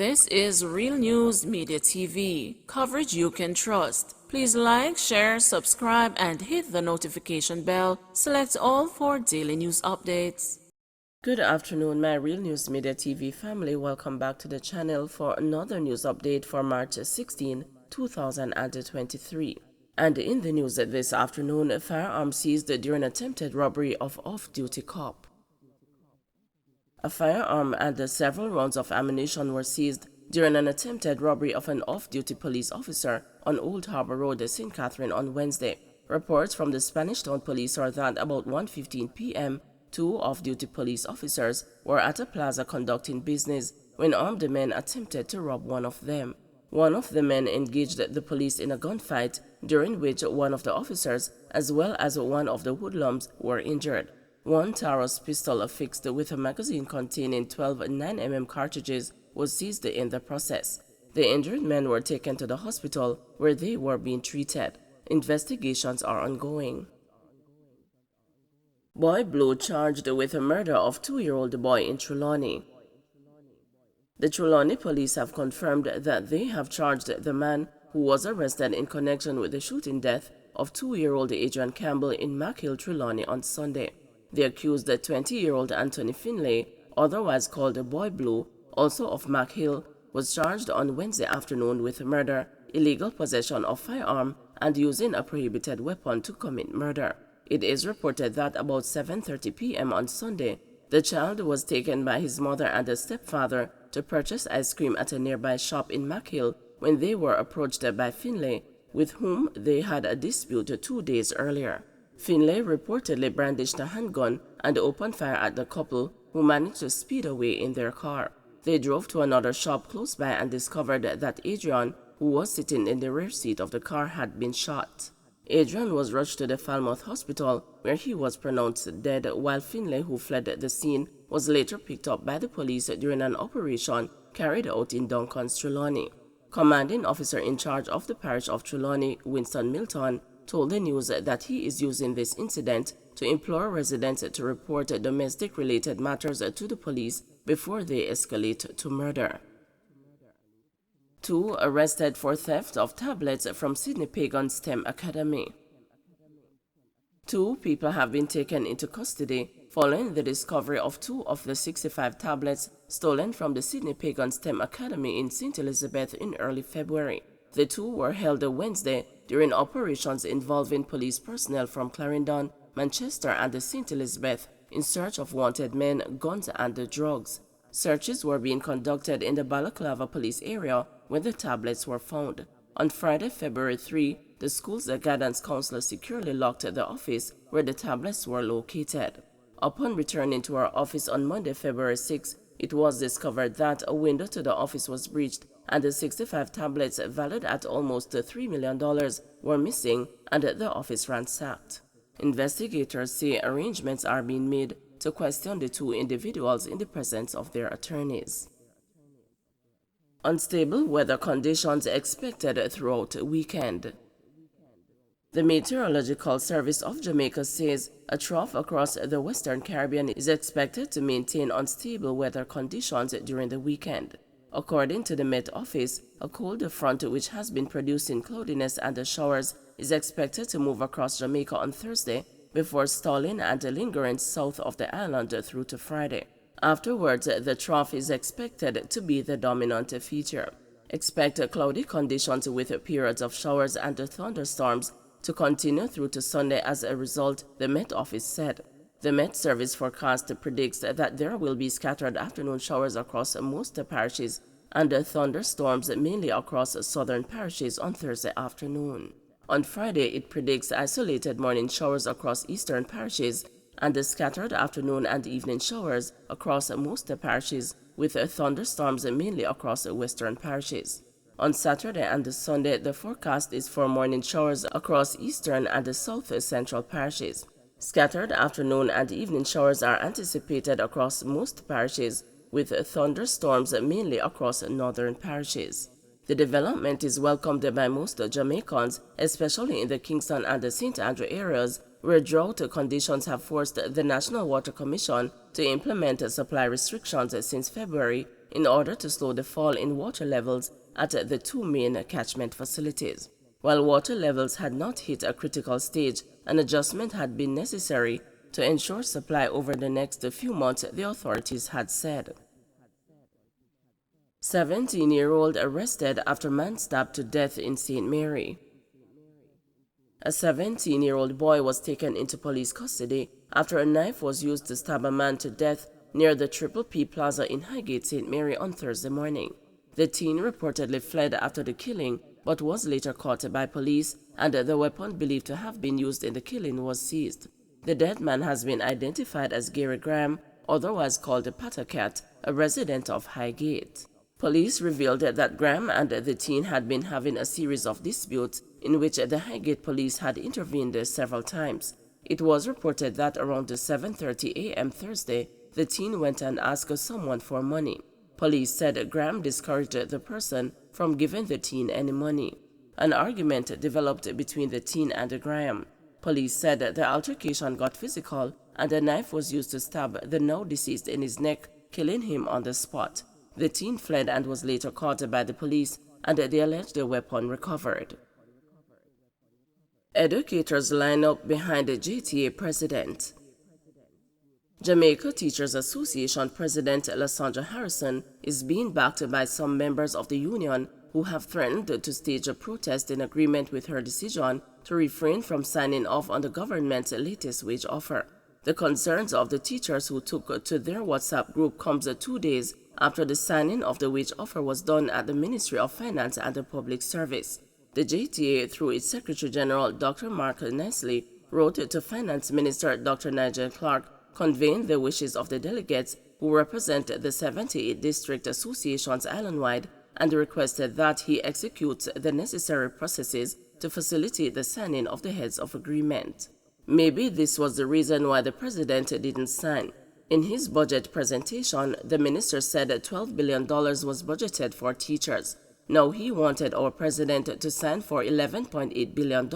This is Real News Media TV, coverage you can trust. Please like, share, subscribe, and hit the notification bell. Select all for daily news updates. Good afternoon, my Real News Media TV family. Welcome back to the channel for another news update for March 16, 2023. And in the news this afternoon, a firearm seized during attempted robbery of off-duty cop. A firearm and several rounds of ammunition were seized during an attempted robbery of an off-duty police officer on Old Harbor Road, St. Catherine on Wednesday. Reports from the Spanish Town Police are that about 1:15 p.m., two off-duty police officers were at a plaza conducting business when armed men attempted to rob one of them. One of the men engaged the police in a gunfight, during which one of the officers, as well as one of the hoodlums, were injured. One Taurus pistol affixed with a magazine containing 12 9mm cartridges was seized in the process. The injured men were taken to the hospital where they were being treated. Investigations are ongoing. Boy Blue charged with the murder of 2-year-old boy in Trelawney. The Trelawney police have confirmed that they have charged the man who was arrested in connection with the shooting death of 2-year-old Adrian Campbell in McHill, Trelawney on Sunday. The accused, 20-year-old Anthony Finlay, otherwise called Boy Blue, also of McHill, was charged on Wednesday afternoon with murder, illegal possession of firearm, and using a prohibited weapon to commit murder. It is reported that about 7:30 p.m. on Sunday, the child was taken by his mother and a stepfather to purchase ice cream at a nearby shop in McHill when they were approached by Finlay, with whom they had a dispute 2 days earlier. Finlay reportedly brandished a handgun and opened fire at the couple, who managed to speed away in their car. They drove to another shop close by and discovered that Adrian, who was sitting in the rear seat of the car, had been shot. Adrian was rushed to the Falmouth Hospital, where he was pronounced dead, while Finlay, who fled the scene, was later picked up by the police during an operation carried out in Duncan's Trelawney. Commanding officer in charge of the parish of Trelawney, Winston Milton, told the news that he is using this incident to implore residents to report domestic-related matters to the police before they escalate to murder. 2 arrested for theft of tablets from Sydney Pagan STEM Academy. 2 people have been taken into custody following the discovery of 2 of the 65 tablets stolen from the Sydney Pagan STEM Academy in St. Elizabeth in early February. The 2 were held Wednesday during operations involving police personnel from Clarendon, Manchester, and St. Elizabeth in search of wanted men, guns, and drugs. Searches were being conducted in the Balaclava police area where the tablets were found. On Friday, February 3, the school's guidance counselor securely locked the office where the tablets were located. Upon returning to her office on Monday, February 6, it was discovered that a window to the office was breached and the 65 tablets valued at almost $3 million were missing and the office ransacked. Investigators say arrangements are being made to question the 2 individuals in the presence of their attorneys. Unstable weather conditions expected throughout the weekend. The Meteorological Service of Jamaica says a trough across the Western Caribbean is expected to maintain unstable weather conditions during the weekend. According to the Met Office, a cold front which has been producing cloudiness and showers is expected to move across Jamaica on Thursday before stalling and lingering south of the island through to Friday. Afterwards, the trough is expected to be the dominant feature. Expect cloudy conditions with periods of showers and thunderstorms to continue through to Sunday as a result, the Met Office said. The Met Service forecast predicts that there will be scattered afternoon showers across most parishes and thunderstorms mainly across southern parishes on Thursday afternoon. On Friday, it predicts isolated morning showers across eastern parishes and scattered afternoon and evening showers across most parishes, with thunderstorms mainly across western parishes. On Saturday and Sunday, the forecast is for morning showers across eastern and south central parishes. Scattered afternoon and evening showers are anticipated across most parishes, with thunderstorms mainly across northern parishes. The development is welcomed by most Jamaicans, especially in the Kingston and the St. Andrew areas, where drought conditions have forced the National Water Commission to implement supply restrictions since February in order to slow the fall in water levels at the two main catchment facilities. While water levels had not hit a critical stage, an adjustment had been necessary to ensure supply over the next few months, the authorities had said. 17-year-old arrested after man stabbed to death in St. Mary. A 17-year-old boy was taken into police custody after a knife was used to stab a man to death near the Triple P Plaza in Highgate, St. Mary on Thursday morning. The teen reportedly fled after the killing, but was later caught by police, and the weapon believed to have been used in the killing was seized. The dead man has been identified as Gary Graham, otherwise called Patacat, a resident of Highgate. Police revealed that Graham and the teen had been having a series of disputes in which the Highgate police had intervened several times. It was reported that around 7:30 a.m. Thursday, the teen went and asked someone for money. Police said Graham discouraged the person from giving the teen any money. An argument developed between the teen and Graham. Police said the altercation got physical and a knife was used to stab the now deceased in his neck, killing him on the spot. The teen fled and was later caught by the police, and the alleged weapon recovered. Educators line up behind the JTA president. Jamaica Teachers Association President Lysandra Harrison is being backed by some members of the union who have threatened to stage a protest in agreement with her decision to refrain from signing off on the government's latest wage offer. The concerns of the teachers who took to their WhatsApp group comes 2 days after the signing of the wage offer was done at the Ministry of Finance and the Public Service. The JTA, through its Secretary General Dr. Mark Nestle, wrote to Finance Minister Dr. Nigel Clark, conveying the wishes of the delegates who represent the 78 district associations island-wide, and requested that he executes the necessary processes to facilitate the signing of the heads of agreement. Maybe this was the reason why the president didn't sign. In his budget presentation, the minister said $12 billion was budgeted for teachers. Now he wanted our president to sign for $11.8 billion.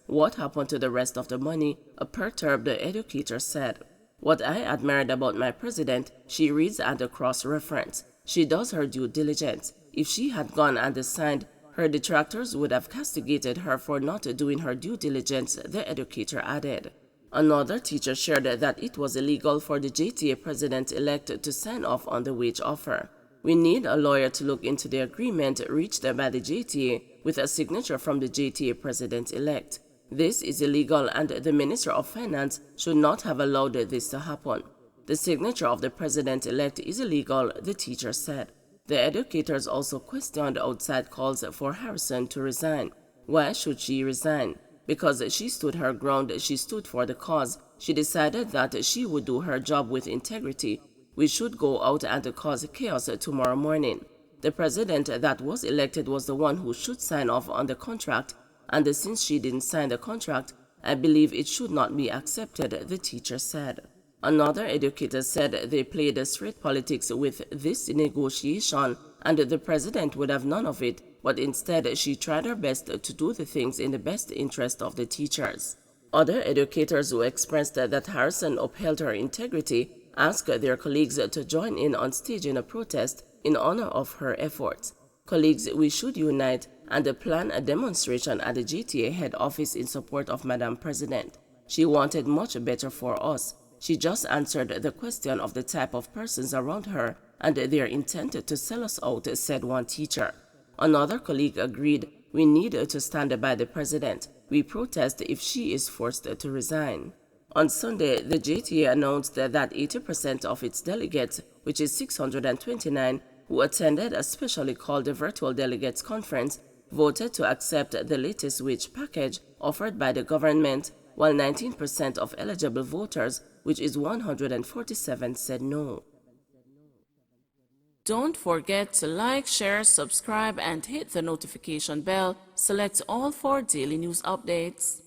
What happened to the rest of the money? A perturbed educator said. What I admired about my president, she reads and cross-reference. She does her due diligence. If she had gone and signed, her detractors would have castigated her for not doing her due diligence, the educator added. Another teacher shared that it was illegal for the JTA president-elect to sign off on the wage offer. We need a lawyer to look into the agreement reached by the JTA with a signature from the JTA president-elect. This is illegal and the Minister of Finance should not have allowed this to happen. The signature of the president-elect is illegal, the teacher said. The educators also questioned outside calls for Harrison to resign. Why should she resign? Because she stood her ground, she stood for the cause. She decided that she would do her job with integrity. We should go out and cause chaos tomorrow morning. The president that was elected was the one who should sign off on the contract, and since she didn't sign the contract, I believe it should not be accepted, the teacher said. Another educator said they played straight politics with this negotiation, and the president would have none of it, but instead she tried her best to do the things in the best interest of the teachers. Other educators who expressed that Harrison upheld her integrity asked their colleagues to join in on staging a protest in honor of her efforts. Colleagues, we should unite and plan a demonstration at the JTA head office in support of Madam President. She wanted much better for us. She just answered the question of the type of persons around her and their intent to sell us out, said one teacher. Another colleague agreed, we need to stand by the president. We protest if she is forced to resign. On Sunday, the JTA announced that 80% of its delegates, which is 629, who attended a specially called virtual delegates conference, voted to accept the latest wage package offered by the government, while 19% of eligible voters, which is 147, said no. Don't forget to like, share, subscribe, and hit the notification bell. Select all for daily news updates.